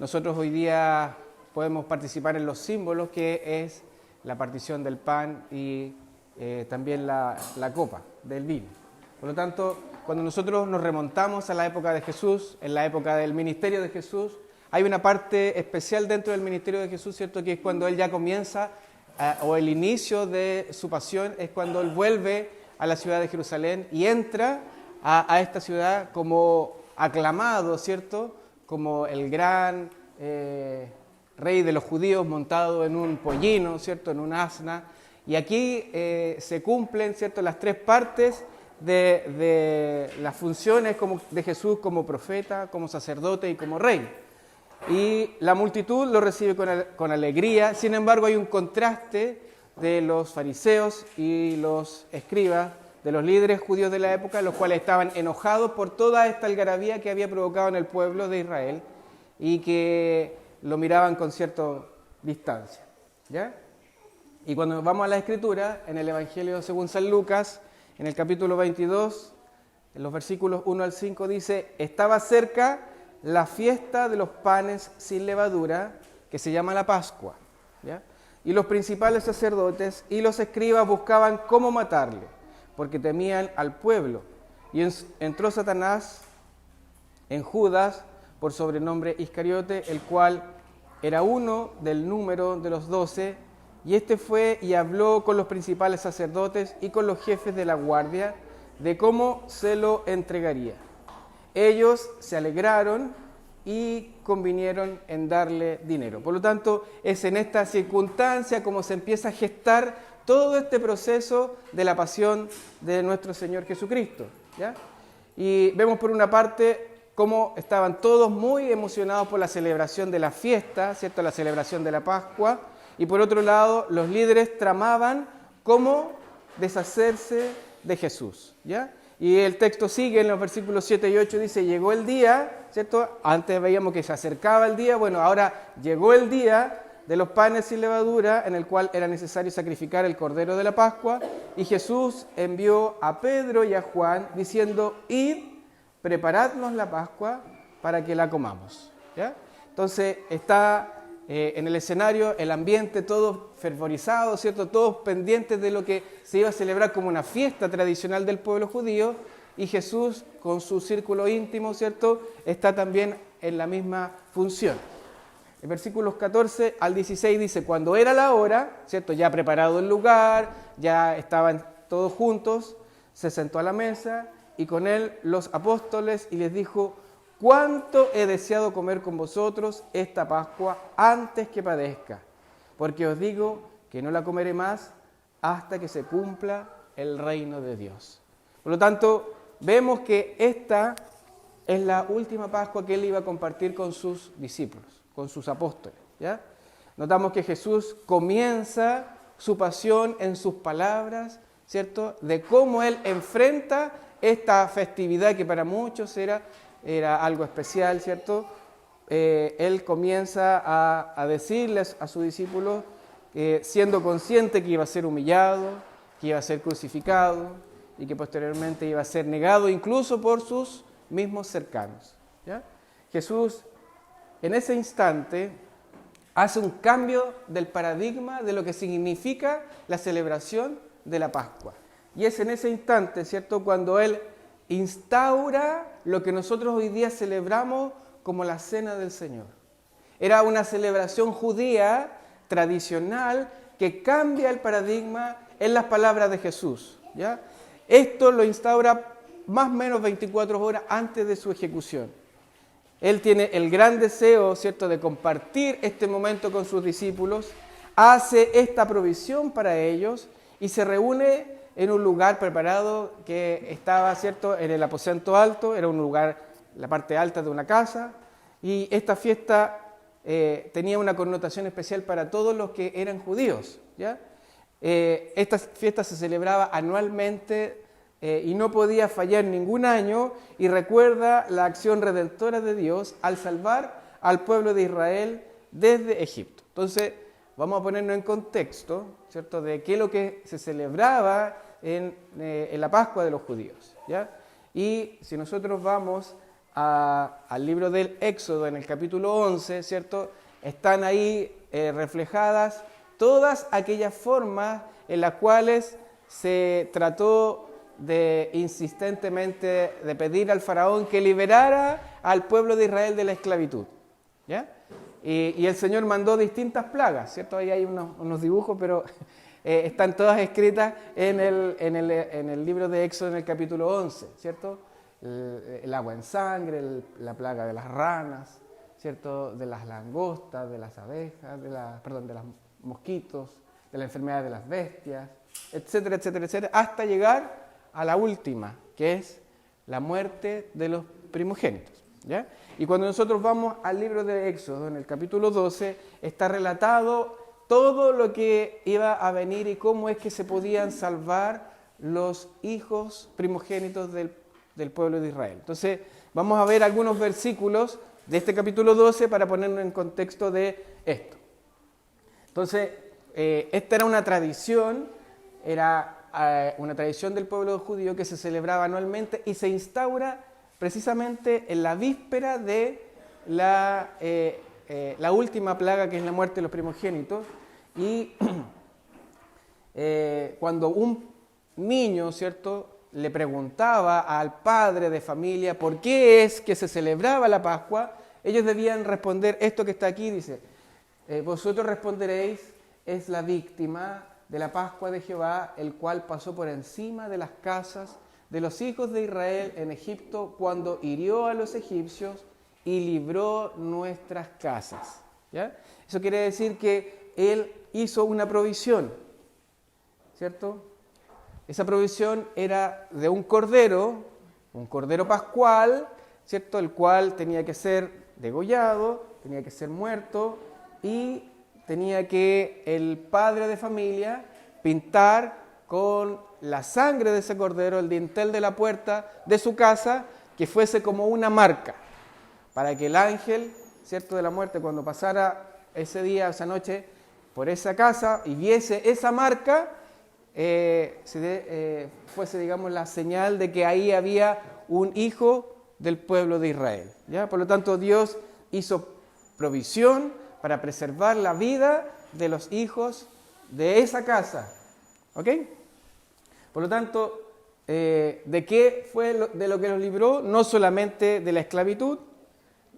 nosotros hoy día podemos participar en los símbolos, que es la partición del pan y también la copa del vino. Por lo tanto, cuando nosotros nos remontamos a la época de Jesús, en la época del ministerio de Jesús, hay una parte especial dentro del ministerio de Jesús, ¿cierto? Que es cuando Él ya comienza, o el inicio de su pasión, es cuando Él vuelve a la ciudad de Jerusalén y entra a esta ciudad como aclamado, ¿cierto? Como el gran rey de los judíos montado en un pollino, ¿cierto? En un asna. Y aquí se cumplen, ¿cierto? Las tres partes de las funciones de Jesús como profeta, como sacerdote y como rey. Y la multitud lo recibe con alegría. Sin embargo, hay un contraste de los fariseos y los escribas, de los líderes judíos de la época, los cuales estaban enojados por toda esta algarabía que había provocado en el pueblo de Israel y que lo miraban con cierta distancia, ¿ya? Y cuando vamos a la Escritura, en el Evangelio según San Lucas, en el capítulo 22, en los versículos 1 al 5, dice: estaba cerca la fiesta de los panes sin levadura, que se llama la Pascua, ¿ya? Y los principales sacerdotes y los escribas buscaban cómo matarle, porque temían al pueblo. Y entró Satanás en Judas, por sobrenombre Iscariote, el cual era uno del número de los 12, y este fue y habló con los principales sacerdotes y con los jefes de la guardia de cómo se lo entregaría. Ellos se alegraron y convinieron en darle dinero. Por lo tanto, es en esta circunstancia como se empieza a gestar todo este proceso de la pasión de nuestro Señor Jesucristo, ¿ya? Y vemos por una parte cómo estaban todos muy emocionados por la celebración de la fiesta, ¿cierto? La celebración de la Pascua. Y por otro lado, los líderes tramaban cómo deshacerse de Jesús, ¿ya? Y el texto sigue en los versículos 7 y 8, dice: llegó el día, ¿cierto? Antes veíamos que se acercaba el día, bueno, ahora llegó el día de los panes sin levadura, en el cual era necesario sacrificar el cordero de la Pascua, y Jesús envió a Pedro y a Juan, diciendo: id, preparadnos la Pascua para que la comamos, ¿ya? Entonces está en el escenario, el ambiente, todos fervorizados, ¿cierto? Todos pendientes de lo que se iba a celebrar como una fiesta tradicional del pueblo judío, y Jesús, con su círculo íntimo, ¿cierto?, está también en la misma función. En versículos 14 al 16 dice: cuando era la hora, ¿cierto?, ya preparado el lugar, ya estaban todos juntos, se sentó a la mesa y con él los apóstoles y les dijo: cuánto he deseado comer con vosotros esta Pascua antes que padezca, porque os digo que no la comeré más hasta que se cumpla el reino de Dios. Por lo tanto, vemos que esta es la última Pascua que él iba a compartir con sus discípulos, con sus apóstoles, ¿ya? Notamos que Jesús comienza su pasión en sus palabras, ¿cierto?, de cómo él enfrenta esta festividad que para muchos era algo especial, ¿cierto? Él comienza a decirles a sus discípulos, siendo consciente que iba a ser humillado, que iba a ser crucificado y que posteriormente iba a ser negado incluso por sus mismos cercanos, ¿ya? Jesús en ese instante hace un cambio del paradigma de lo que significa la celebración de la Pascua. Y es en ese instante, ¿cierto?, cuando Él instaura lo que nosotros hoy día celebramos como la Cena del Señor. Era una celebración judía tradicional que cambia el paradigma en las palabras de Jesús, ¿ya? Esto lo instaura más o menos 24 horas antes de su ejecución. Él tiene el gran deseo, ¿cierto?, de compartir este momento con sus discípulos, hace esta provisión para ellos y se reúne en un lugar preparado que estaba, ¿cierto?, en el aposento alto. Era un lugar, la parte alta de una casa, y esta fiesta tenía una connotación especial para todos los que eran judíos, ¿ya? Esta fiesta se celebraba anualmente y no podía fallar ningún año, y recuerda la acción redentora de Dios al salvar al pueblo de Israel desde Egipto. Entonces, vamos a ponernos en contexto, ¿cierto?, de qué es lo que se celebraba en la Pascua de los judíos, ¿ya? Y si nosotros vamos al libro del Éxodo, en el capítulo 11, ¿cierto? Están ahí reflejadas todas aquellas formas en las cuales se trató de insistentemente de pedir al faraón que liberara al pueblo de Israel de la esclavitud, ¿ya? Y el Señor mandó distintas plagas, ¿cierto? Ahí hay unos dibujos, pero están todas escritas en el libro de Éxodo, en el capítulo 11, ¿cierto? El agua en sangre, la plaga de las ranas, ¿cierto? De las langostas, de las abejas, de los mosquitos, de la enfermedad de las bestias, etcétera, etcétera, etcétera, hasta llegar a la última, que es la muerte de los primogénitos, ¿ya? Y cuando nosotros vamos al libro de Éxodo, en el capítulo 12, está relatado todo lo que iba a venir y cómo es que se podían salvar los hijos primogénitos del pueblo de Israel. Entonces, vamos a ver algunos versículos de este capítulo 12 para ponernos en contexto de esto. Entonces, esta era una tradición del pueblo judío que se celebraba anualmente y se instaura precisamente en la víspera de la última plaga, que es la muerte de los primogénitos. Y cuando un niño, ¿cierto?, le preguntaba al padre de familia por qué es que se celebraba la Pascua, ellos debían responder esto que está aquí, dice, vosotros responderéis, es la víctima de la Pascua de Jehová, el cual pasó por encima de las casas de los hijos de Israel en Egipto cuando hirió a los egipcios y libró nuestras casas. ¿Ya? Eso quiere decir que él hizo una provisión, ¿cierto? Esa provisión era de un cordero pascual, ¿cierto? El cual tenía que ser degollado, tenía que ser muerto y tenía que el padre de familia pintar con la sangre de ese cordero el dintel de la puerta de su casa, que fuese como una marca, para que el ángel, ¿cierto?, de la muerte, cuando pasara ese día, esa noche, por esa casa y viese esa marca, fuese, digamos, la señal de que ahí había un hijo del pueblo de Israel, ¿ya? Por lo tanto, Dios hizo provisión para preservar la vida de los hijos de esa casa, ¿ok? Por lo tanto, ¿de qué fue de lo que los libró? No solamente de la esclavitud,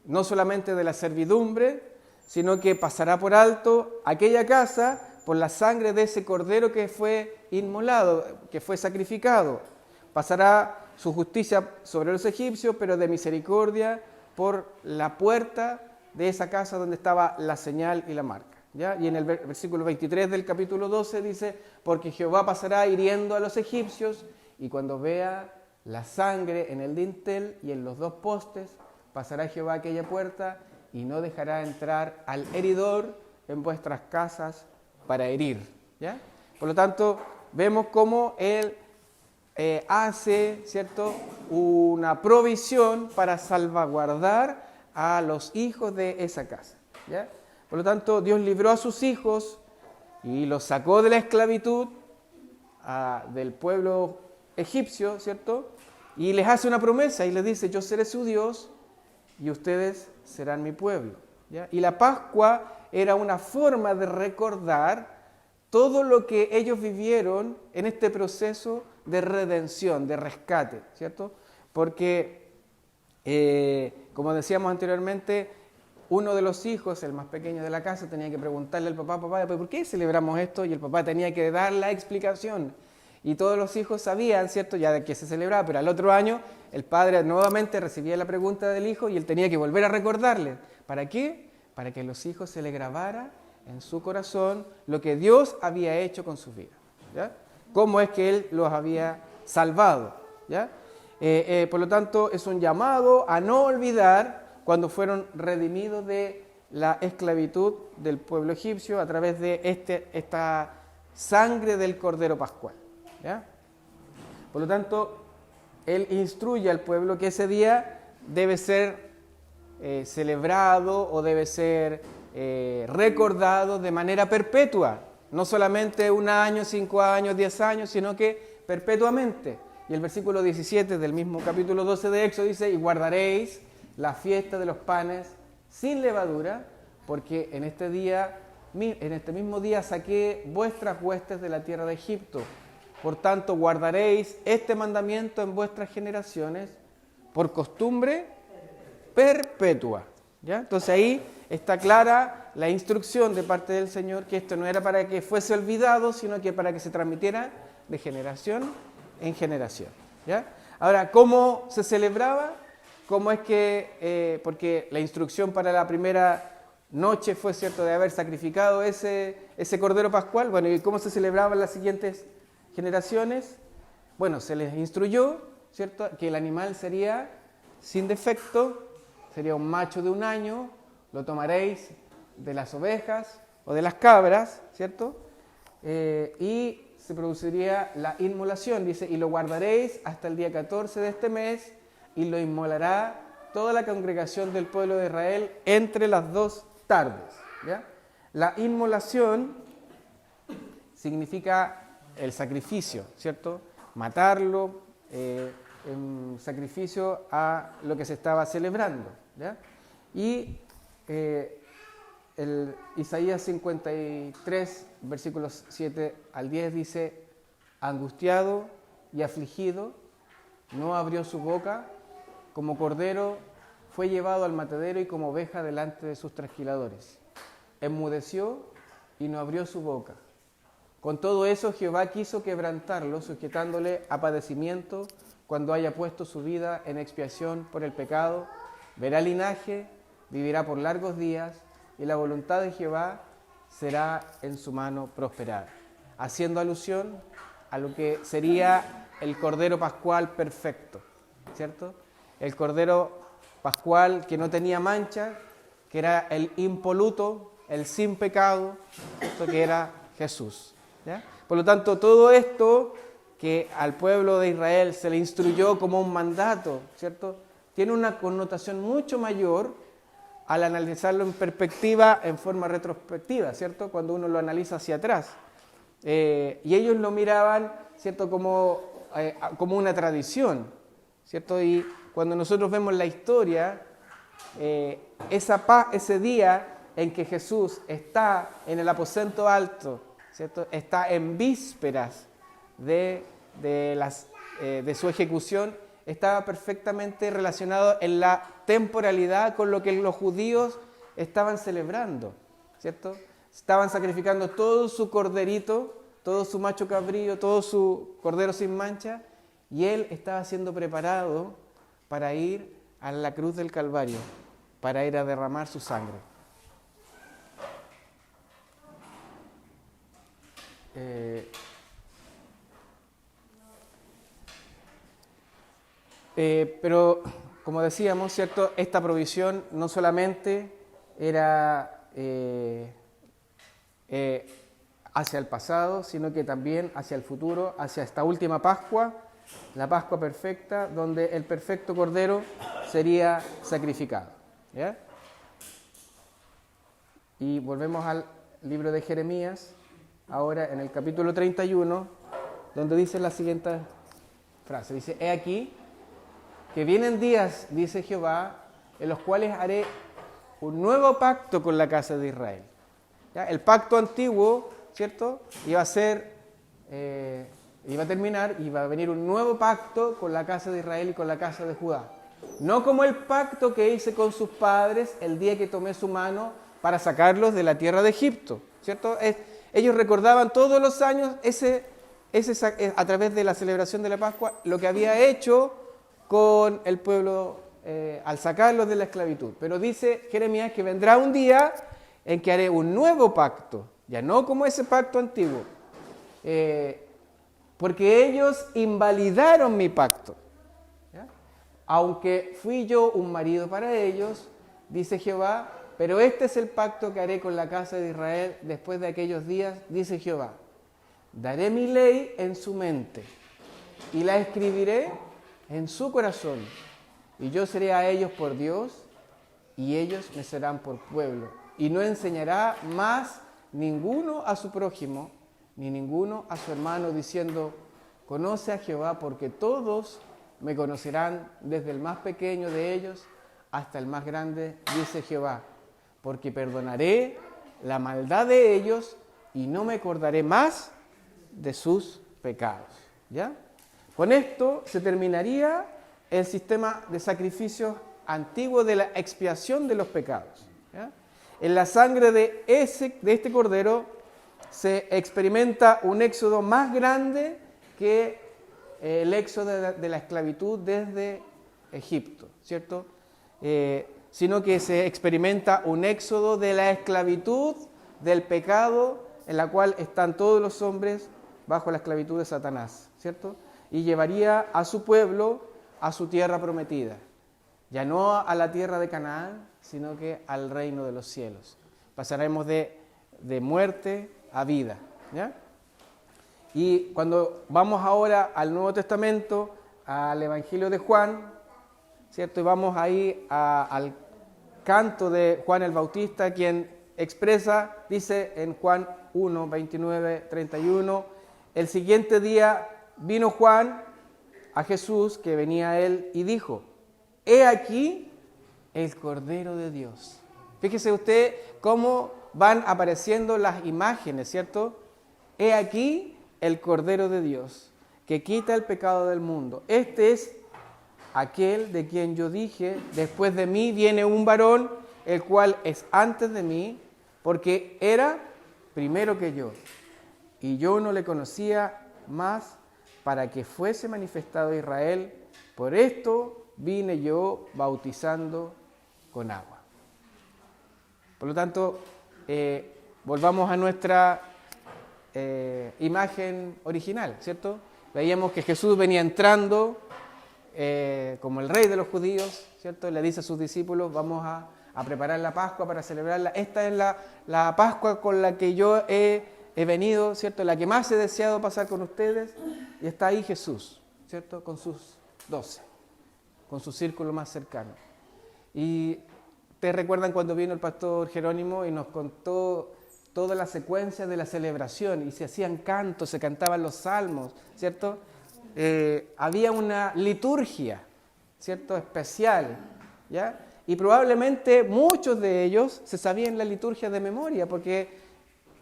no solamente de la servidumbre, sino que pasará por alto aquella casa por la sangre de ese cordero que fue inmolado, que fue sacrificado. Pasará su justicia sobre los egipcios, pero de misericordia por la puerta de esa casa donde estaba la señal y la marca, ¿ya? Y en el versículo 23 del capítulo 12 dice, porque Jehová pasará hiriendo a los egipcios, y cuando vea la sangre en el dintel y en los dos postes, pasará Jehová aquella puerta y no dejará entrar al heridor en vuestras casas para herir, ¿ya? Por lo tanto, vemos cómo él hace, ¿cierto?, una provisión para salvaguardar a los hijos de esa casa, ¿ya? Por lo tanto, Dios libró a sus hijos y los sacó de la esclavitud del pueblo egipcio, ¿cierto? Y les hace una promesa y les dice, yo seré su Dios y ustedes serán mi pueblo, ¿ya? Y la Pascua era una forma de recordar todo lo que ellos vivieron en este proceso de redención, de rescate, ¿cierto? Porque, como decíamos anteriormente, uno de los hijos, el más pequeño de la casa, tenía que preguntarle al papá, ¿por qué celebramos esto? Y el papá tenía que dar la explicación. Y todos los hijos sabían, ¿cierto?, ya de qué se celebraba, pero al otro año el padre nuevamente recibía la pregunta del hijo y él tenía que volver a recordarle. ¿Para qué? Para que los hijos se le grabara en su corazón lo que Dios había hecho con sus vidas, ¿ya? Cómo es que Él los había salvado, ¿ya? Por lo tanto, es un llamado a no olvidar cuando fueron redimidos de la esclavitud del pueblo egipcio a través de esta sangre del Cordero Pascual, ¿ya? Por lo tanto, Él instruye al pueblo que ese día debe ser celebrado o debe ser recordado de manera perpetua, no solamente 1 año, 5 años, 10 años, sino que perpetuamente. Y el versículo 17 del mismo capítulo 12 de Éxodo dice, y guardaréis la fiesta de los panes sin levadura, porque en este mismo día saqué vuestras huestes de la tierra de Egipto. Por tanto, guardaréis este mandamiento en vuestras generaciones por costumbre perpetua. ¿Ya? Entonces ahí está clara la instrucción de parte del Señor, que esto no era para que fuese olvidado, sino que para que se transmitiera de generación en generación. ¿Ya? Ahora, ¿cómo se celebraba? ¿Cómo es que, porque la instrucción para la primera noche fue, cierto, de haber sacrificado ese Cordero Pascual? Bueno, ¿y cómo se celebraba en las siguientes generaciones? Bueno, se les instruyó, ¿cierto?, que el animal sería sin defecto, sería un macho de 1 año, lo tomaréis de las ovejas o de las cabras, ¿cierto? Y se produciría la inmolación, dice, y lo guardaréis hasta el día 14 de este mes, y lo inmolará toda la congregación del pueblo de Israel entre las 2 tardes. ¿Ya? La inmolación significa el sacrificio, ¿cierto? Matarlo, en sacrificio a lo que se estaba celebrando. ¿Ya? Y el Isaías 53, versículos 7 al 10 dice, angustiado y afligido, no abrió su boca, como cordero fue llevado al matadero y como oveja delante de sus trasquiladores. Enmudeció y no abrió su boca. Con todo eso Jehová quiso quebrantarlo, sujetándole a padecimiento cuando haya puesto su vida en expiación por el pecado. Verá linaje, vivirá por largos días, y la voluntad de Jehová será en su mano prosperada. Haciendo alusión a lo que sería el Cordero Pascual perfecto, ¿cierto? El Cordero Pascual que no tenía mancha, que era el impoluto, el sin pecado, ¿cierto?, que era Jesús. ¿Ya? Por lo tanto, todo esto que al pueblo de Israel se le instruyó como un mandato, ¿cierto?, tiene una connotación mucho mayor al analizarlo en perspectiva, en forma retrospectiva, ¿cierto?, cuando uno lo analiza hacia atrás. Y ellos lo miraban, ¿cierto?, como una tradición, ¿cierto? Y cuando nosotros vemos la historia, ese día en que Jesús está en el aposento alto, ¿cierto?, está en vísperas de su ejecución, estaba perfectamente relacionado en la temporalidad con lo que los judíos estaban celebrando, ¿cierto? Estaban sacrificando todo su corderito, todo su macho cabrío, todo su cordero sin mancha, y él estaba siendo preparado para ir a la cruz del Calvario, para ir a derramar su sangre. Pero, como decíamos, ¿cierto?, esta provisión no solamente era hacia el pasado, sino que también hacia el futuro, hacia esta última Pascua, la Pascua perfecta, donde el perfecto Cordero sería sacrificado. ¿Ya? Y volvemos al libro de Jeremías, ahora en el capítulo 31, donde dice la siguiente frase. Dice, he aquí que vienen días, dice Jehová, en los cuales haré un nuevo pacto con la casa de Israel. ¿Ya? El pacto antiguo, ¿cierto?, iba a terminar y iba a venir un nuevo pacto con la casa de Israel y con la casa de Judá. No como el pacto que hice con sus padres el día que tomé su mano para sacarlos de la tierra de Egipto, ¿cierto? Ellos recordaban todos los años a través de la celebración de la Pascua lo que había hecho con el pueblo al sacarlos de la esclavitud. Pero dice Jeremías que vendrá un día en que haré un nuevo pacto, ya no como ese pacto antiguo, porque ellos invalidaron mi pacto. ¿Ya? Aunque fui yo un marido para ellos, dice Jehová, pero este es el pacto que haré con la casa de Israel después de aquellos días, dice Jehová. Daré mi ley en su mente y la escribiré en su corazón, y yo seré a ellos por Dios, y ellos me serán por pueblo. Y no enseñará más ninguno a su prójimo, ni ninguno a su hermano, diciendo, Conoce a Jehová, porque todos me conocerán, desde el más pequeño de ellos hasta el más grande, dice Jehová, porque perdonaré la maldad de ellos y no me acordaré más de sus pecados. ¿Ya? Con esto se terminaría el sistema de sacrificios antiguo de la expiación de los pecados. ¿Ya? En la sangre de este cordero se experimenta un éxodo más grande que el éxodo de la esclavitud desde Egipto, ¿cierto? Sino que se experimenta un éxodo de la esclavitud del pecado en la cual están todos los hombres bajo la esclavitud de Satanás, ¿cierto? Y llevaría a su pueblo a su tierra prometida, ya no a la tierra de Canaán, sino que al reino de los cielos. Pasaremos de muerte a vida, ¿ya? Y cuando vamos ahora al Nuevo Testamento, al Evangelio de Juan, ¿cierto? Y vamos ahí al canto de Juan el Bautista, quien expresa, dice en Juan 1, 29, 31, el siguiente día vino Juan a Jesús, que venía a él, y dijo, he aquí el Cordero de Dios. Fíjese usted cómo van apareciendo las imágenes, ¿cierto? He aquí el Cordero de Dios, que quita el pecado del mundo. Este es aquel de quien yo dije, después de mí viene un varón, el cual es antes de mí, porque era primero que yo. Y yo no le conocía más para que fuese manifestado a Israel. Por esto vine yo bautizando con agua. Por lo tanto, volvamos a nuestra imagen original, ¿cierto? Veíamos que Jesús venía entrando como el rey de los judíos, ¿cierto? Le dice a sus discípulos, vamos a preparar la Pascua para celebrarla. Esta es la Pascua con la que yo he venido, ¿cierto? La que más he deseado pasar con ustedes. Y está ahí Jesús, ¿cierto? Con sus 12, con su círculo más cercano. Y ustedes recuerdan cuando vino el pastor Jerónimo y nos contó toda la secuencia de la celebración, y se hacían cantos, se cantaban los salmos, ¿cierto? Había una liturgia, ¿cierto? Especial, ¿ya? Y probablemente muchos de ellos se sabían la liturgia de memoria, porque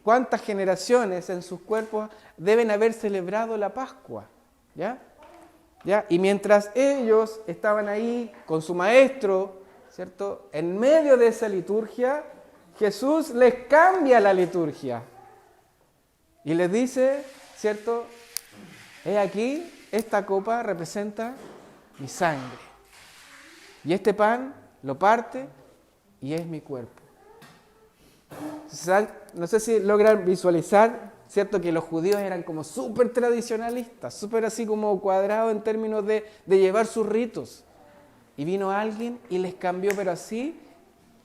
cuántas generaciones en sus cuerpos deben haber celebrado la Pascua, ¿ya? ¿Ya? Y mientras ellos estaban ahí con su maestro, ¿cierto? En medio de esa liturgia, Jesús les cambia la liturgia y les dice, ¿cierto? He aquí, esta copa representa mi sangre. Y este pan lo parte y es mi cuerpo. No sé si logran visualizar, ¿cierto? Que los judíos eran como súper tradicionalistas, súper así como cuadrados en términos de llevar sus ritos. Y vino alguien y les cambió, pero así,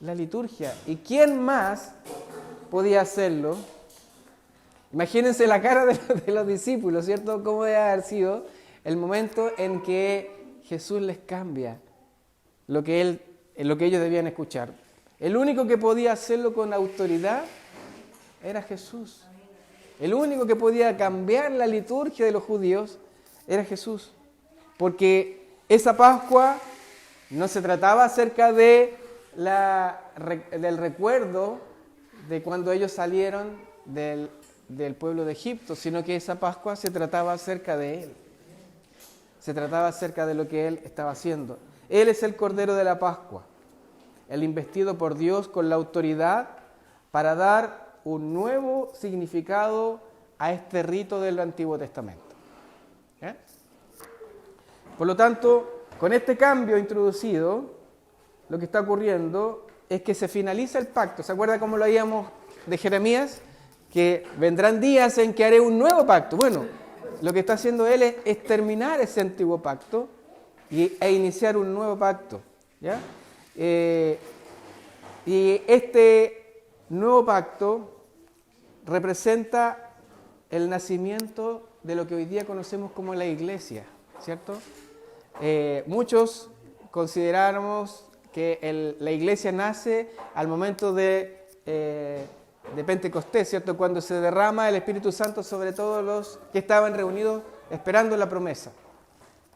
la liturgia. ¿Y quién más podía hacerlo? Imagínense la cara de los discípulos, ¿cierto? ¿Cómo debe haber sido el momento en que Jesús les cambia lo que ellos debían escuchar? El único que podía hacerlo con autoridad era Jesús. El único que podía cambiar la liturgia de los judíos era Jesús. Porque esa Pascua no se trataba acerca del recuerdo de cuando ellos salieron del pueblo de Egipto, sino que esa Pascua se trataba acerca de Él. Se trataba acerca de lo que Él estaba haciendo. Él es el Cordero de la Pascua, el investido por Dios con la autoridad para dar un nuevo significado a este rito del Antiguo Testamento. ¿Eh? Por lo tanto, con este cambio introducido, lo que está ocurriendo es que se finaliza el pacto. ¿Se acuerda cómo lo habíamos de Jeremías? Que vendrán días en que haré un nuevo pacto. Bueno, lo que está haciendo él es terminar ese antiguo pacto e iniciar un nuevo pacto, ¿ya? Y este nuevo pacto representa el nacimiento de lo que hoy día conocemos como la Iglesia, ¿cierto? Muchos consideramos que la Iglesia nace al momento de Pentecostés, ¿cierto? Cuando se derrama el Espíritu Santo sobre todos los que estaban reunidos esperando la promesa.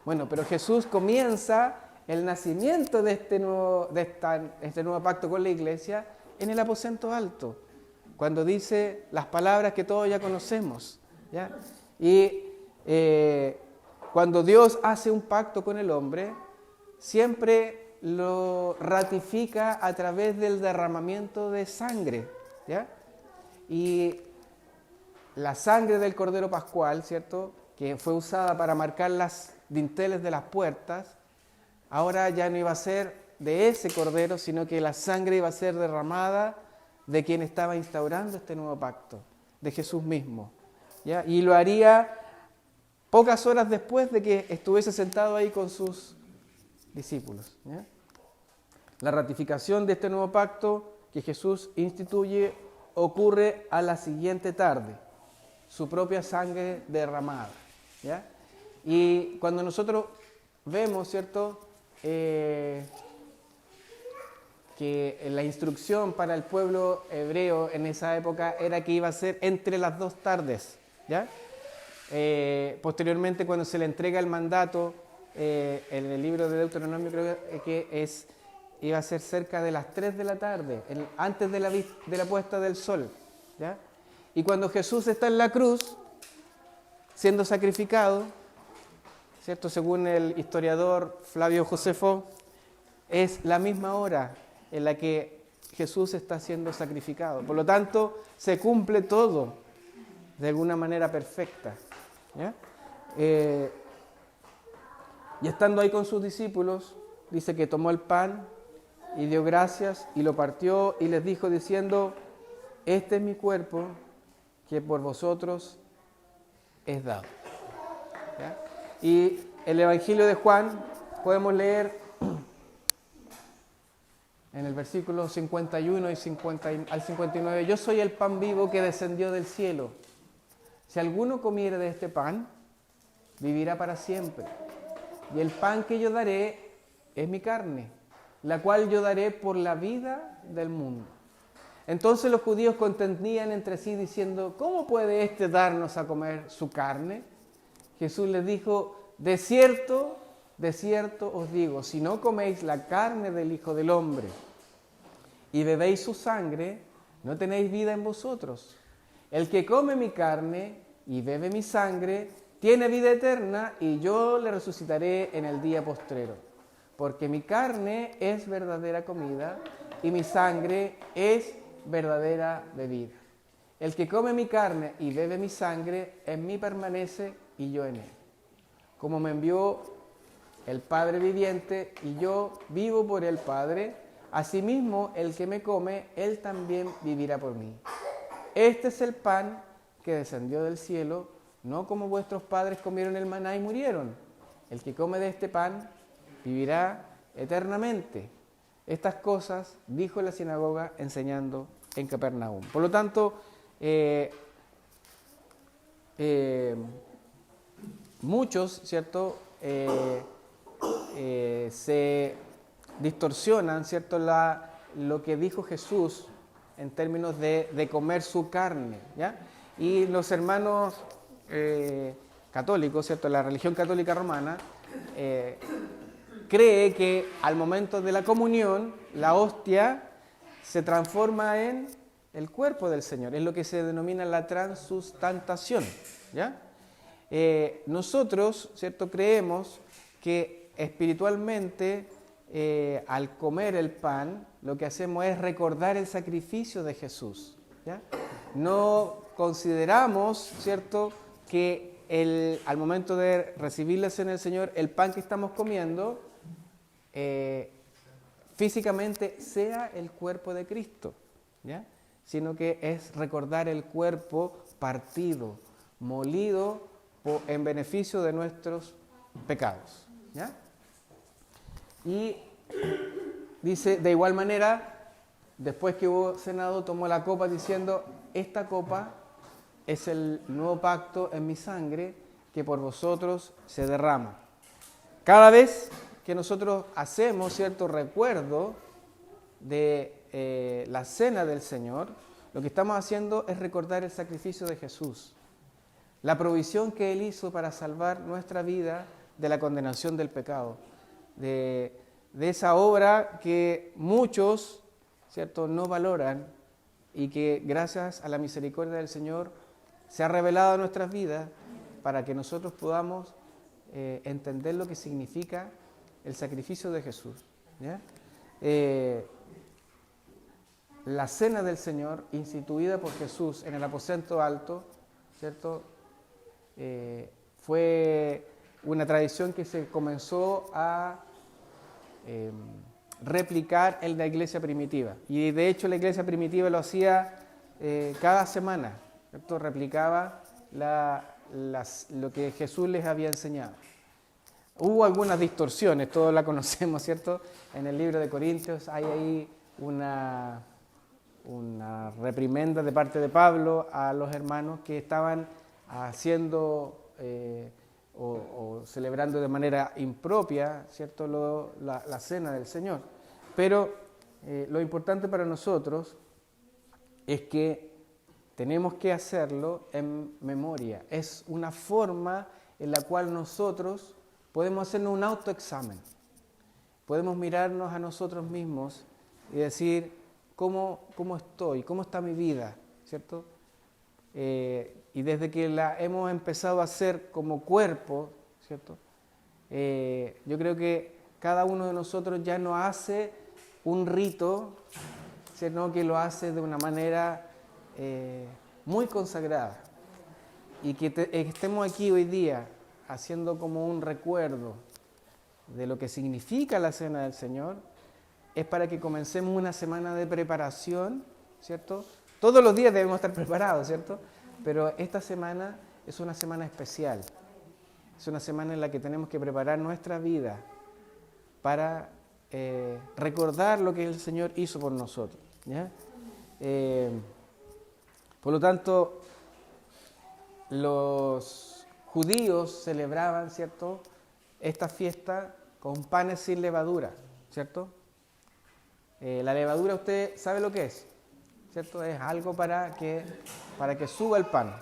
Bueno, pero Jesús comienza el nacimiento de este nuevo pacto con la iglesia en el aposento alto, cuando dice las palabras que todos ya conocemos, ¿ya? Y cuando Dios hace un pacto con el hombre, siempre lo ratifica a través del derramamiento de sangre, ¿ya? Y la sangre del Cordero Pascual, ¿cierto?, que fue usada para marcar las dinteles de las puertas, ahora ya no iba a ser de ese Cordero, sino que la sangre iba a ser derramada de quien estaba instaurando este nuevo pacto, de Jesús mismo, ¿ya? Y lo haría pocas horas después de que estuviese sentado ahí con sus discípulos, ¿ya? La ratificación de este nuevo pacto que Jesús instituye ocurre a la siguiente tarde, su propia sangre derramada, ¿ya? Y cuando nosotros vemos, ¿cierto?, que la instrucción para el pueblo hebreo en esa época era que iba a ser entre las 2 tardes, ¿ya? Posteriormente, cuando se le entrega el mandato en el libro de Deuteronomio, creo que iba a ser cerca de las 3 de la tarde, antes de la puesta del sol, ¿ya? Y cuando Jesús está en la cruz, siendo sacrificado, ¿cierto?, según el historiador Flavio Josefo, es la misma hora en la que Jesús está siendo sacrificado. Por lo tanto, se cumple todo de alguna manera perfecta, ¿ya? Y estando ahí con sus discípulos, dice que tomó el pan y dio gracias y lo partió y les dijo diciendo: este es mi cuerpo que por vosotros es dado, ¿ya? Y el Evangelio de Juan podemos leer en el versículo 51 al 59, yo soy el pan vivo que descendió del cielo. Si alguno comiere de este pan, vivirá para siempre. Y el pan que yo daré es mi carne, la cual yo daré por la vida del mundo. Entonces los judíos contendían entre sí diciendo: ¿cómo puede éste darnos a comer su carne? Jesús les dijo: de cierto os digo, si no coméis la carne del Hijo del Hombre y bebéis su sangre, no tenéis vida en vosotros. El que come mi carne y bebe mi sangre, tiene vida eterna, y yo le resucitaré en el día postrero. Porque mi carne es verdadera comida, y mi sangre es verdadera bebida. El que come mi carne y bebe mi sangre, en mí permanece y yo en él. Como me envió el Padre viviente, y yo vivo por el Padre, asimismo el que me come, él también vivirá por mí. Este es el pan que descendió del cielo, no como vuestros padres comieron el maná y murieron. El que come de este pan vivirá eternamente. Estas cosas dijo en la sinagoga enseñando en Capernaum. Por lo tanto, muchos, ¿cierto?, se distorsionan, ¿cierto?, lo que dijo Jesús en términos de comer su carne, ¿ya? Y los hermanos católicos, ¿cierto?, la religión católica romana, cree que al momento de la comunión, la hostia se transforma en el cuerpo del Señor, es lo que se denomina la transustantación, ¿ya? Nosotros, ¿cierto?, creemos que espiritualmente, al comer el pan, lo que hacemos es recordar el sacrificio de Jesús, ¿ya? No consideramos, ¿cierto?, que al momento de recibir la cena del Señor, el pan que estamos comiendo físicamente sea el cuerpo de Cristo, ¿ya?, sino que es recordar el cuerpo partido, molido en beneficio de nuestros pecados, ¿ya? Y dice, de igual manera, después que hubo cenado, tomó la copa diciendo: esta copa es el nuevo pacto en mi sangre que por vosotros se derrama. Cada vez que nosotros hacemos cierto recuerdo de la cena del Señor, lo que estamos haciendo es recordar el sacrificio de Jesús. la provisión que Él hizo para salvar nuestra vida de la condenación del pecado, de esa obra que muchos, ¿cierto?, no valoran y que gracias a la misericordia del Señor se ha revelado a nuestras vidas para que nosotros podamos entender lo que significa el sacrificio de Jesús, ¿ya? La cena del Señor, instituida por Jesús en el aposento alto, ¿cierto?, fue una tradición que se comenzó a replicar en la iglesia primitiva. Y de hecho la iglesia primitiva lo hacía cada semana, ¿cierto? Replicaba lo que Jesús les había enseñado. Hubo algunas distorsiones, todos la conocemos, ¿cierto? En el libro de Corintios hay ahí una reprimenda de parte de Pablo a los hermanos que estaban haciendo o celebrando de manera impropia, ¿cierto?, la cena del Señor. Pero lo importante para nosotros es que tenemos que hacerlo en memoria. Es una forma en la cual nosotros podemos hacernos un autoexamen. Podemos mirarnos a nosotros mismos y decir, ¿cómo estoy? ¿Cómo está mi vida? ¿Cierto? Y desde que la hemos empezado a hacer como cuerpo, ¿cierto? Yo creo que cada uno de nosotros ya no hace un rito, sino que lo hace de una manera muy consagrada. Y que estemos aquí hoy día haciendo como un recuerdo de lo que significa la cena del Señor, es para que comencemos una semana de preparación, ¿cierto? Todos los días debemos estar preparados, ¿cierto? Pero esta semana es una semana especial. Es una semana en la que tenemos que preparar nuestra vida para recordar lo que el Señor hizo por nosotros, ¿ya? Por lo tanto, los judíos celebraban, ¿cierto?, esta fiesta con panes sin levadura, ¿cierto? La levadura, usted sabe lo que es, ¿cierto? Es algo para que suba el pan,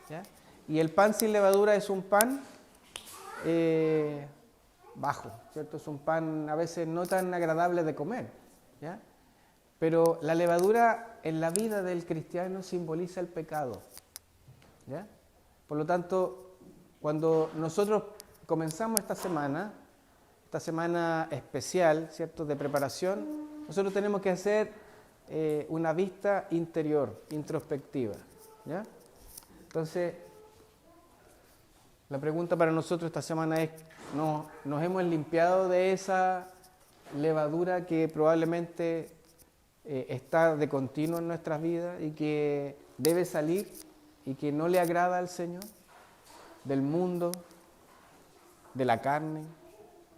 ¿ya? Y el pan sin levadura es un pan bajo, ¿cierto? Es un pan a veces no tan agradable de comer, ¿ya? Pero la levadura en la vida del cristiano simboliza el pecado, ¿ya? Por lo tanto, cuando nosotros comenzamos esta semana especial, ¿cierto?, de preparación, nosotros tenemos que hacer una vista interior, introspectiva, ¿ya? Entonces, la pregunta para nosotros esta semana es, ¿nos hemos limpiado de esa levadura que probablemente está de continuo en nuestras vidas y que debe salir y que no le agrada al Señor? Del mundo, de la carne.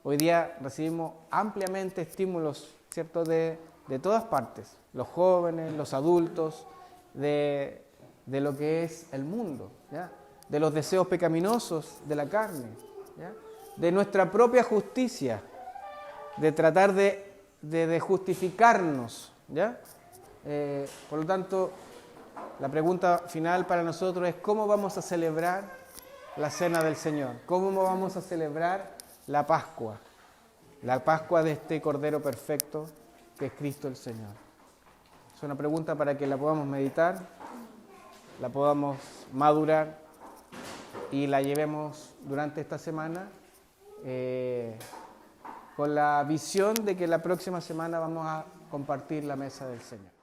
Hoy día recibimos ampliamente estímulos, ¿cierto?, de todas partes, los jóvenes, los adultos, de lo que es el mundo, ¿ya?, de los deseos pecaminosos de la carne, ¿ya?, de nuestra propia justicia, de tratar de justificarnos, ¿ya? Por lo tanto, la pregunta final para nosotros es ¿cómo vamos a celebrar la cena del Señor? ¿Cómo vamos a celebrar la Pascua de este Cordero perfecto que es Cristo el Señor? Es una pregunta para que la podamos meditar, la podamos madurar y la llevemos durante esta semana con la visión de que la próxima semana vamos a compartir la mesa del Señor.